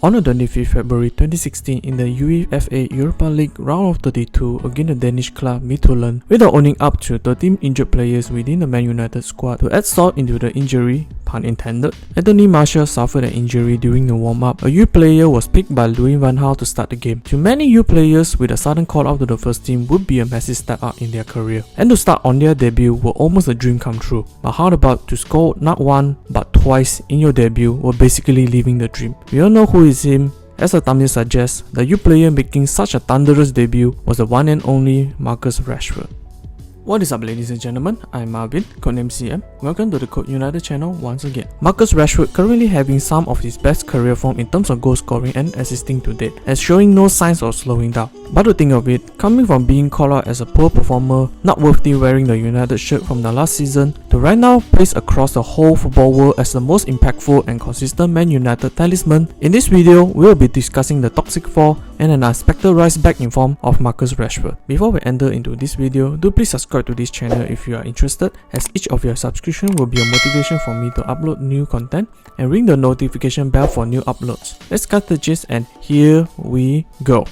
On the 25th February 2016 in the UEFA Europa League round of 32 against the Danish club Midtjylland, without owning up to 13 injured players within the Man United squad. To add salt into the injury, pun intended, Anthony Martial suffered an injury during the warm-up. A youth player was picked by Louis van Gaal to start the game. To many youth players, with a sudden call-up to the first team would be a massive step up in their career, and to start on their debut were almost a dream come true. But how about to score not one but twice in your debut were basically living the dream. We all know who is him. As the thumbnail suggests, the youth player making such a thunderous debut was the one and only Marcus Rashford. What is up, ladies and gentlemen, I'm Marvin, codename CM. Welcome to the Code United channel once again. Marcus Rashford currently having some of his best career form in terms of goal scoring and assisting to date, and showing no signs of slowing down. But to think of it, coming from being called out as a poor performer, not worthy wearing the United shirt from the last season, to right now placed across the whole football world as the most impactful and consistent Man United talisman, in this video we will be discussing the toxic fall and an unexpected rise back in form of Marcus Rashford. Before we enter into this video, do please subscribe to this channel if you are interested, as each of your subscription will be a motivation for me to upload new content, and ring the notification bell for new uploads. Let's cut the gist and here we go.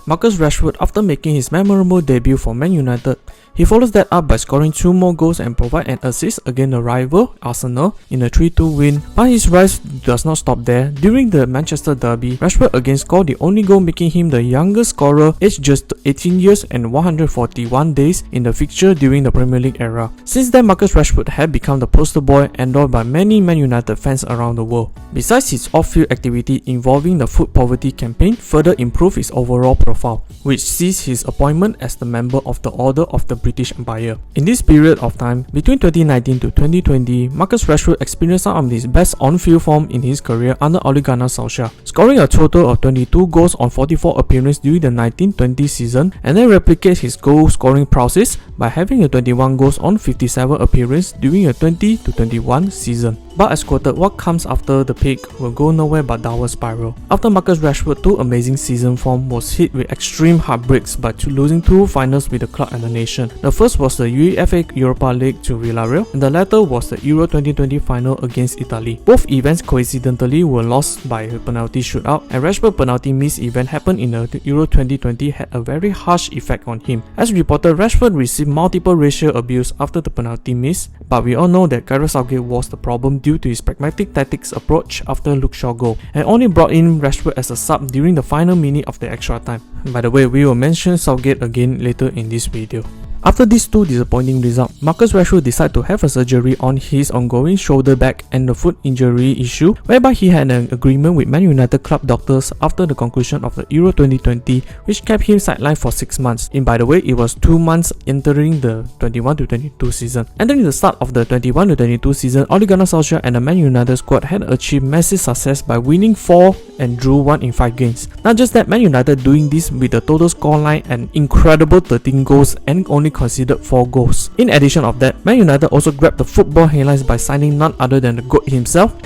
Marcus Rashford, after making his memorable debut for Man United, he follows that up by scoring 2 more goals and provide an assist against the rival Arsenal in a 3-2 win. But his rise does not stop there. During the Manchester derby, Rashford again scored the only goal, making him the youngest scorer, aged just 18 years and 141 days in the fixture during the Premier League era. Since then, Marcus Rashford had become the poster boy adored by many Man United fans around the world. Besides his off-field activity involving the food poverty campaign, further improved his overall profile, which sees his appointment as the member of the Order of the British Empire. In this period of time, between 2019 to 2020, Marcus Rashford experienced some of his best on-field form in his career under Ole Gunnar Solskjaer, scoring a total of 22 goals on 44 appearances during the 1920 season, and then replicates his goal-scoring prowess by having a 21 goals on 57 appearances during a 20-21 season. But as quoted, what comes after the peak will go nowhere but downward spiral. After Marcus Rashford's 2 amazing season form was hit with extreme heartbreaks by losing 2 finals with the club and the nation. The first was the UEFA Europa League to Villarreal, and the latter was the Euro 2020 final against Italy. Both events coincidentally were lost by a penalty shootout, and Rashford's penalty miss event happened in the Euro 2020 had a very harsh effect on him. As reported, Rashford received multiple racial abuse after the penalty miss, but we all know that Gareth Southgate was the problem due to his pragmatic tactics approach after Luke Shaw's goal, and only brought in Rashford as a sub during the final minute of the extra time. By the way, we will mention Southgate again later in this video. After these 2 disappointing results, Marcus Rashford decided to have a surgery on his ongoing shoulder, back and the foot injury issue, whereby he had an agreement with Man United club doctors after the conclusion of the Euro 2020, which kept him sidelined for 6 months. And by the way, it was 2 months entering the 21-22 season. Entering the start of the 21-22 season, Ole Gunnar Solskjaer and the Man United squad had achieved massive success by winning 4 and drew 1 in 5 games. Not just that, Man United doing this with a total scoreline an incredible 13 goals and only considered 4 goals. In addition of that, Man United also grabbed the football headlines by signing none other than the GOAT himself,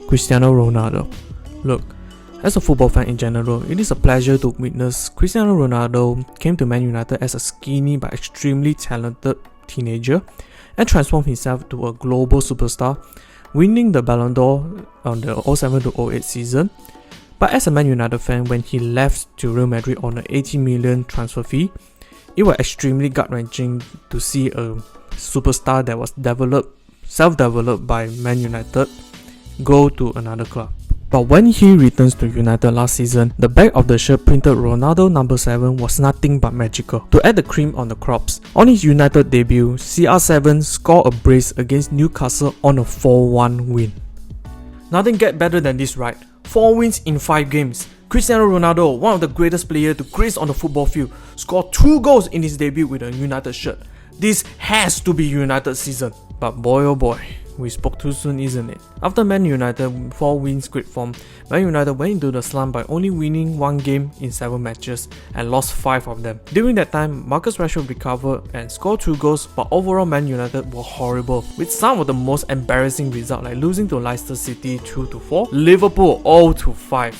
Cristiano Ronaldo. Look, as a football fan in general, it is a pleasure to witness Cristiano Ronaldo came to Man United as a skinny but extremely talented teenager and transformed himself to a global superstar, winning the Ballon d'Or on the 07-08 season. But as a Man United fan, when he left to Real Madrid on an 80 million transfer fee, it was extremely gut-wrenching to see a superstar that was self-developed by Man United go to another club. But when he returns to United last season, the back of the shirt printed Ronaldo number 7 was nothing but magical. To add the cream on the crops, on his United debut, CR7 scored a brace against Newcastle on a 4-1 win. Nothing gets better than this, right? 4 wins in 5 games. Cristiano Ronaldo, one of the greatest players to grace on the football field, scored 2 goals in his debut with a United shirt. This has to be United season. But boy oh boy, we spoke too soon, isn't it? After Man United 4 wins great form, Man United went into the slump by only winning 1 game in 7 matches and lost 5 of them. During that time, Marcus Rashford recovered and scored 2 goals, but overall Man United were horrible, with some of the most embarrassing results like losing to Leicester City 2-4, Liverpool 0-5,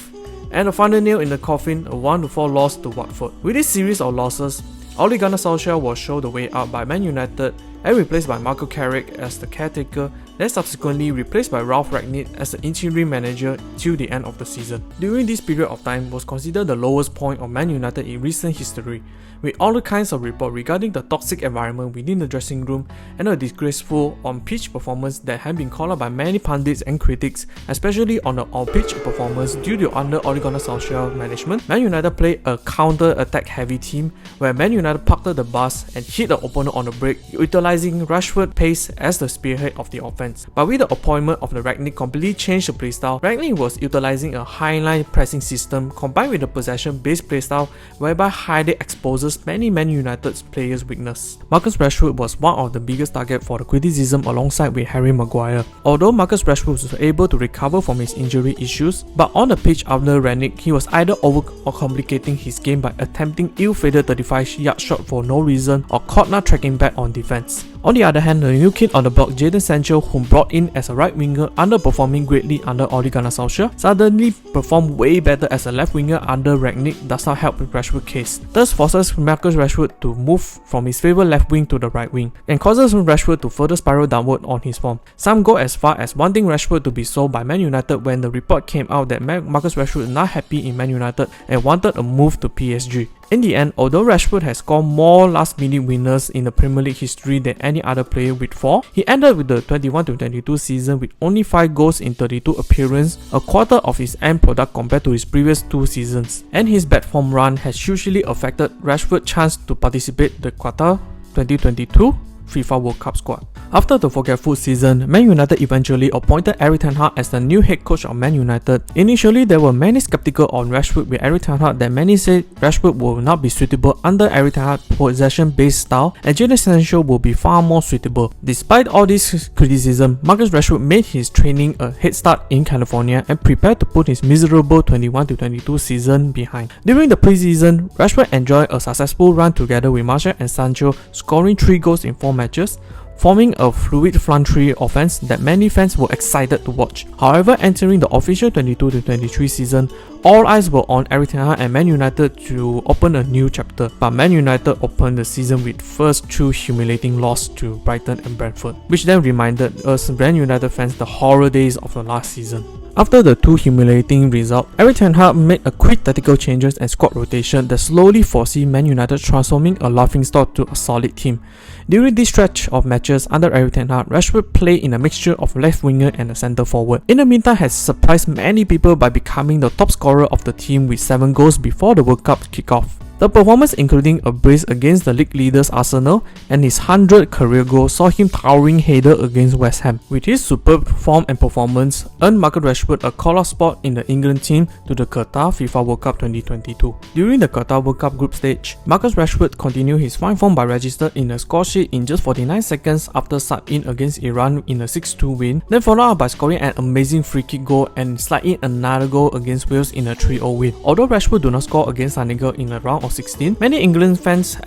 and the final nail in the coffin, a 1-4 loss to Watford. With this series of losses, Ole Gunnar Solskjaer was shown the way out by Man United and replaced by Marco Carrick as the caretaker, then subsequently replaced by Ralf Rangnick as the interim manager till the end of the season. During this period of time was considered the lowest point of Man United in recent history, with all the kinds of reports regarding the toxic environment within the dressing room and a disgraceful on-pitch performance that had been called out by many pundits and critics, especially on the on-pitch performance due to under Ole Gunnar Solskjaer management. Man United played a counter-attack heavy team where Man United parked the bus and hit the opponent on the break, utilizing Rashford's pace as the spearhead of the offense. But with the appointment of the Rangnick completely changed the playstyle. Rangnick was utilizing a high-line pressing system combined with a possession-based playstyle whereby highly exposes many Man United's players' weakness. Marcus Rashford was one of the biggest targets for the criticism alongside with Harry Maguire. Although Marcus Rashford was able to recover from his injury issues, but on the pitch under Rangnick, he was either overcomplicating his game by attempting ill-fated 35-yard shot for no reason or caught not tracking back on defense. On the other hand, the new kid on the block, Jadon Sancho, whom brought in as a right winger, underperforming greatly under Ole Gunnar Solskjaer, suddenly performed way better as a left winger under Rangnick, does not help with Rashford's case. Thus forces Marcus Rashford to move from his favourite left wing to the right wing, and causes Rashford to further spiral downward on his form. Some go as far as wanting Rashford to be sold by Man United when the report came out that Marcus Rashford is not happy in Man United and wanted a move to PSG. In the end, although Rashford has scored more last-minute winners in the Premier League history than any other player with 4, he ended with the 21-22 season with only 5 goals in 32 appearances, a quarter of his end product compared to his previous 2 seasons. And his bad form run has hugely affected Rashford's chance to participate in the Qatar 2022 FIFA World Cup squad. After the forgetful season, Man United eventually appointed Erik Ten Hag as the new head coach of Man United. Initially, there were many skeptical on Rashford with Erik Ten Hag that many said Rashford will not be suitable under Erik Ten Hag's possession-based style and Jadon Sancho will be far more suitable. Despite all this criticism, Marcus Rashford made his training a head start in California and prepared to put his miserable 21-22 season behind. During the preseason, Rashford enjoyed a successful run together with Martial and Sancho, scoring 3 goals in 4 matches, forming a fluid front-three offense that many fans were excited to watch. However, entering the official 22-23 season, all eyes were on Erik Ten Hag and Man United to open a new chapter, but Man United opened the season with first 2 humiliating losses to Brighton and Brentford, which then reminded us Man United fans the horror days of the last season. After the 2 humiliating results, Erik Ten Hag made a quick tactical changes and squad rotation that slowly foresee Man United transforming a laughingstock to a solid team. During this stretch of matches under Erik Ten Hag, Rashford played in a mixture of left winger and a centre forward. In the meantime, has surprised many people by becoming the top scorer of the team with 7 goals before the World Cup kickoff. The performance, including a brace against the league leaders Arsenal and his 100th career goal, saw him towering header against West Ham. With his superb form and performance, earned Marcus Rashford a call-up spot in the England team to the Qatar FIFA World Cup 2022. During the Qatar World Cup group stage, Marcus Rashford continued his fine form by registering in a score sheet in just 49 seconds after sub-in against Iran in a 6-2 win, then followed up by scoring an amazing free-kick goal and slide in another goal against Wales in a 3-0 win. Although Rashford did not score against Senegal in the round of 16, many England fans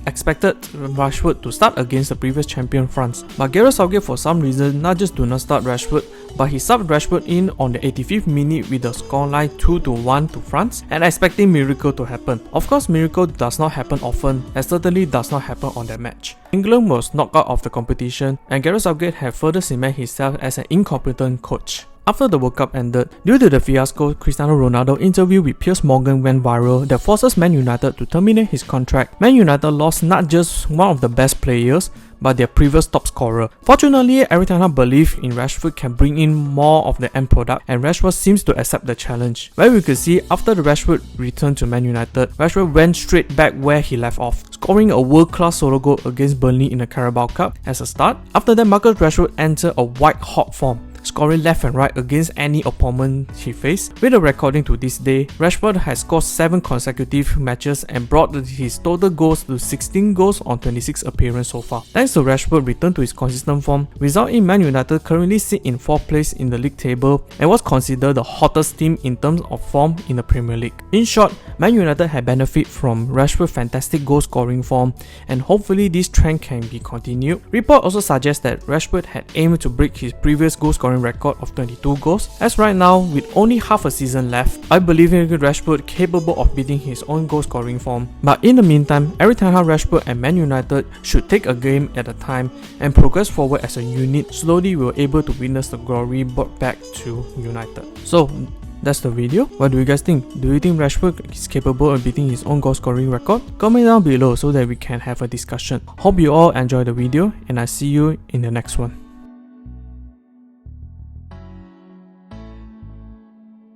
expected Rashford to start against the previous champion France. But Gareth Southgate for some reason not just do not start Rashford, but he subbed Rashford in on the 85th minute with the scoreline 2-1 to France and expecting miracle to happen. Of course, miracle does not happen often and certainly does not happen on that match. England was knocked out of the competition and Gareth Southgate had further cemented himself as an incompetent coach. After the World Cup ended, due to the fiasco, Cristiano Ronaldo interview with Piers Morgan went viral that forces Man United to terminate his contract. Man United lost not just one of the best players, but their previous top scorer. Fortunately, Erik Ten Hag believed in Rashford can bring in more of the end product, and Rashford seems to accept the challenge. Where we could see, after the Rashford returned to Man United, Rashford went straight back where he left off, scoring a world-class solo goal against Burnley in the Carabao Cup as a start. After that, Marcus Rashford entered a white-hot form, scoring left and right against any opponent he faced. With a recording to this day, Rashford has scored 7 consecutive matches and brought his total goals to 16 goals on 26 appearances so far. Thanks to Rashford's return to his consistent form, result in Man United currently sit in 4th place in the league table and was considered the hottest team in terms of form in the Premier League. In short, Man United had benefited from Rashford's fantastic goal scoring form and hopefully this trend can be continued. Report also suggests that Rashford had aimed to break his previous goal scoring scoring record of 22 goals. As right now, with only half a season left, I believe in Rashford capable of beating his own goal scoring form. But in the meantime, every Ten Hag, Rashford and Man United should take a game at a time and progress forward as a unit. Slowly we were able to witness the glory brought back to United. So that's the video. What do you guys think? Do you think Rashford is capable of beating his own goal scoring record? Comment down below so that we can have a discussion. Hope you all enjoyed the video and I see you in the next one.